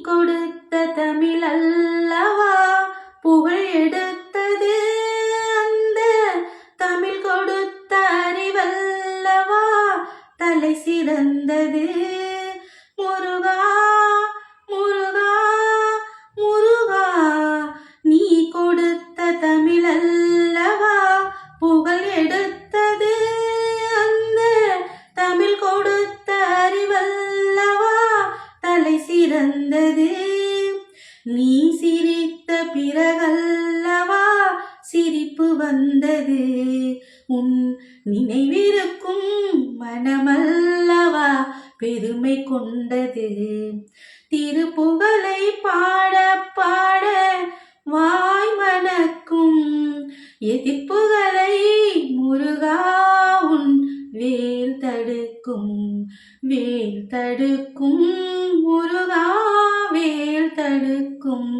கொடுத்த தமிழ் அல்லவா புகழ் எடுத்தது, அந்த தமிழ் கொடுத்த அறிவல்லவா தலை சிறந்தது. முருகா முருகா முருகா, நீ கொடுத்த தமிழ் அல்லவா புகழ் எடுத்தது, அந்த தமிழ் கொடுத்த அறிவல்லவா தலை சிறந்தது. நீ சிரித்த பிறகல்லவா சிரிப்பு வந்தது, உன் நினைவிருக்கும் மனமல்லவா பெருமை கொண்டது. திருப்புகழை பாட பாட வாய் மணக்கும், எதிர்ப்புகளை முருகா உன் வேல் தடுக்கும், வேல் தடுக்கும் முருகா வேல் தடுக்கும்.